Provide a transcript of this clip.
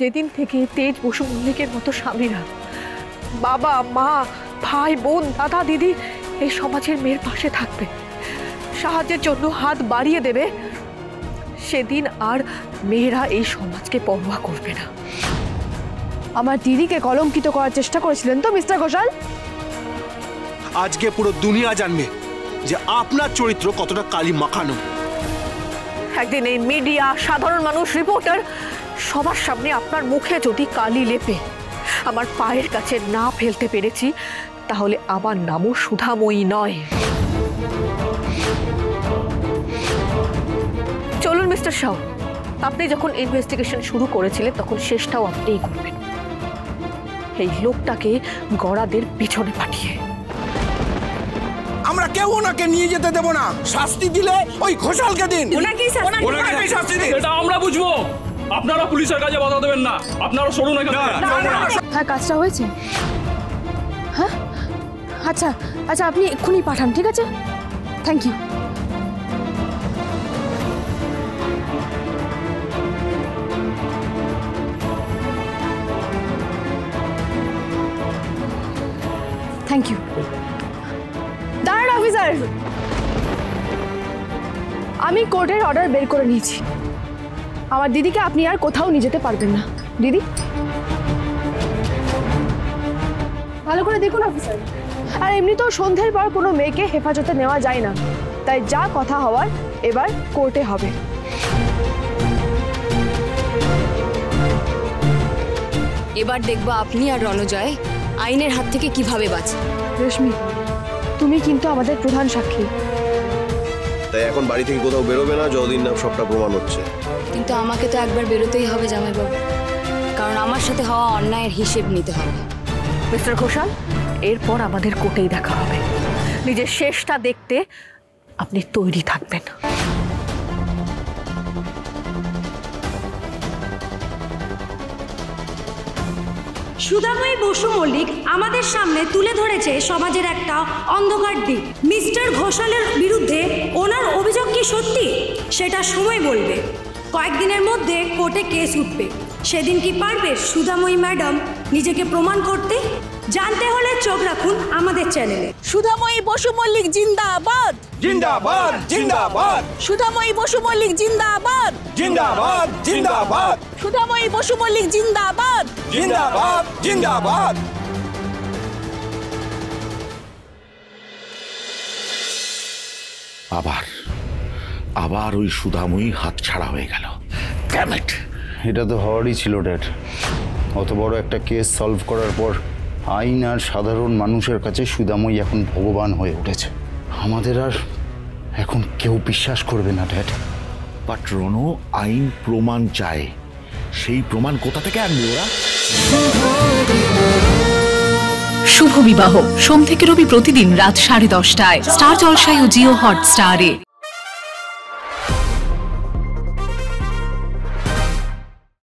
যেদিন থেকে তেজ বসু মল্লিকের মতো স্বামীরা বাবা মা ভাই বোন দাদা দিদি এই সমাজের মেয়ের পাশে থাকবে, সাহায্যের জন্য হাত বাড়িয়ে দেবে, সেদিন আর মেয়েরা এই সমাজকে পরোয়া করবে না। আমার দিদিকে কলঙ্কিত করার চেষ্টা করেছিলেন তো মিস্টার ঘোষাল? আজকে পুরো দুনিয়া জানবে যে আপনার চরিত্র কতটা কালি মাখানো। একদিন এই মিডিয়া, সাধারণ মানুষ, রিপোর্টার সবার সামনে আপনার মুখে যদি কালি লেপে আমার পায়ের কাছে না ফেলতে পেরেছি, তাহলে আমার নামও সুধাময়ী নয়। চলুন মিস্টার শাহ, আপনি যখন ইনভেস্টিগেশন শুরু করেছিলেন তখন শেষটাও আপনিই করবেন, এই লোকটাকে গড়াদের পিছনে পাঠিয়ে। আমরা কেউ ওনাকে নিয়ে যেতে দেব না, শাস্তি দিলে ওই ঘোষালকে দিন। ওনাকেই শাস্তি দিন। এটা আমরা বুঝবো, আপনারা পুলিশের কাছে বাধা দেবেন না, আপনারা সরুন এখানে। হ্যাঁ, কাজটা হয়েছে। হ্যাঁ আচ্ছা আচ্ছা, আপনি এক্ষুনি পাঠান, ঠিক আছে? Thank you. Thank you. দাঁড়ান অফিসার, আমি কোর্টের অর্ডার বের করে নিয়েছি। আমার দিদিকে আপনি আর কোথাও নিয়ে যেতে পারবেন না। দিদি ভালো করে দেখুন অফিসার, আর এমনি তো সন্ধ্যের পর কোনো মেয়েকে হেফাজতে নেওয়া যায় না, তাই যা কথা হওয়ার এবার কোর্টে হবে। এবার দেখবো আপনি আর রণজয় আইনের হাত থেকে কিভাবে বাঁচে। রেশমি, তুমি কিন্তু আমাদের প্রধান সাক্ষী, তাই এখন বাড়ি থেকে কোথাও বেরোবে না যতদিন না সবটা প্রমাণ হচ্ছে। কিন্তু আমাকে তো একবার বেরোতেই হবে জামাইবাবু, কারণ আমার সাথে হওয়া অন্যায়ের হিসেব নিতে হবে। মিস্টার ঘোষাল, এরপর আমাদের কোর্টেই দেখা হবে। নিজের শেষটা দেখতে আপনি তৈরি থাকবেন। সুধাময়ী বসু মল্লিক আমাদের সামনে তুলে ধরেছে সমাজের একটা অন্ধকার দিক। মিস্টার ঘোষালের বিরুদ্ধে ওনার অভিযোগ কি সত্যি সেটা সময় বলবে। কয়েকদিনের মধ্যে কোর্টে কেস উঠবে, সেদিন কি পারবে সুধাময়ী ম্যাডাম নিজেকে প্রমাণ করতে? জানতে হলে চোখ রাখুন আমাদের চ্যানেলে। সুধাময়ী বসু মল্লিক জিন্দাবাদ, জিন্দাবাদ জিন্দাবাদ, সুধাময়ী বসু মল্লিক জিন্দাবাদ, জিন্দাবাদ জিন্দাবাদ, সুধাময়ী বসু মল্লিক জিন্দাবাদ, জিন্দাবাদ জিন্দাবাদ। আবার ওই সুধাময়ী হাত ছাড়া হয়ে গেল। Damn it! এটা তো হওয়ারই ছিল ড্যাড। অত বড় একটা কেস সলভ করার পর আইন আর সাধারণ মানুষের কাছে সুধাময়ী এখন ভগবান হয়ে উঠেছে। আমাদের আর এখন কেউ বিশ্বাস করবে না ড্যাড। বাট রনো, আইন প্রমাণ চায়, সেই প্রমাণ কোথা থেকে আনবে ওরা? শুভ বিবাহ সোম থেকে রবি প্রতিদিন রাত 10:30টায় স্টার জলসায় ও জিও হটস্টারে।